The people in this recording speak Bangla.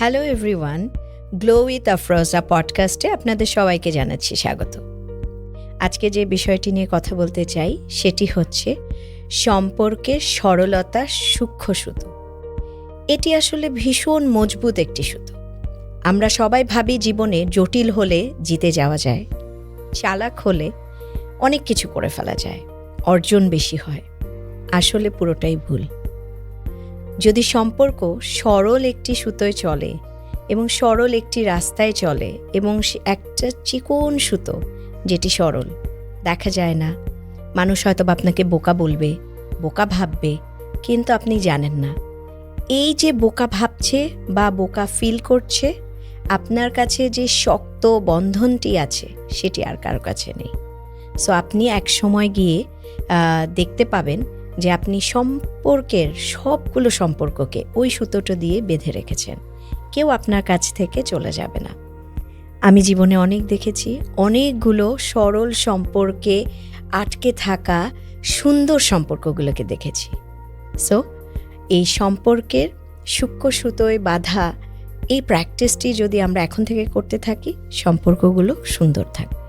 Hello everyone, glow with Afroza পডকাস্টে আপনাদের সবাইকে জানাচ্ছি স্বাগত। আজকে যে বিষয়টি নিয়ে কথা বলতে চাই সেটি হচ্ছে সম্পর্কের সরলতা সূক্ষ্ম সুতো। এটি আসলে ভীষণ মজবুত একটি সুতো। আমরা সবাই ভাবি জীবনে জটিল হলে জিতে যাওয়া যায়, চালাক হলে অনেক কিছু করে ফেলা যায়, অর্জন বেশি হয়। আসলে পুরোটাই ভুল। যদি সম্পর্ক সরল একটি সুতোয় চলে এবং সরল একটি রাস্তায় চলে এবং একটা চিকন সুতো যেটি সরল, দেখা যায় না, মানুষ হয়তো আপনাকে বোকা বলবে, বোকা ভাববে, কিন্তু আপনি জানেন না এই যে বোকা ভাবছে বা বোকা ফিল করছে, আপনার কাছে যে শক্ত বন্ধনটি আছে সেটি আর কারো কাছে নেই। সো আপনি এক সময় গিয়ে দেখতে পাবেন যে আপনি সম্পর্কের সবগুলো সম্পর্ককে ওই সুতোটা দিয়ে বেঁধে রেখেছেন, কেউ আপনার কাছ থেকে চলে যাবে না। আমি জীবনে অনেক দেখেছি, অনেকগুলো সরল সম্পর্কে আটকে থাকা সুন্দর সম্পর্কগুলোকে দেখেছি। সো এই সম্পর্কের সূক্ষ্ম সুতোয় বাঁধা এই প্র্যাকটিসটি যদি আমরা এখন থেকে করতে থাকি, সম্পর্কগুলো সুন্দর থাকবে।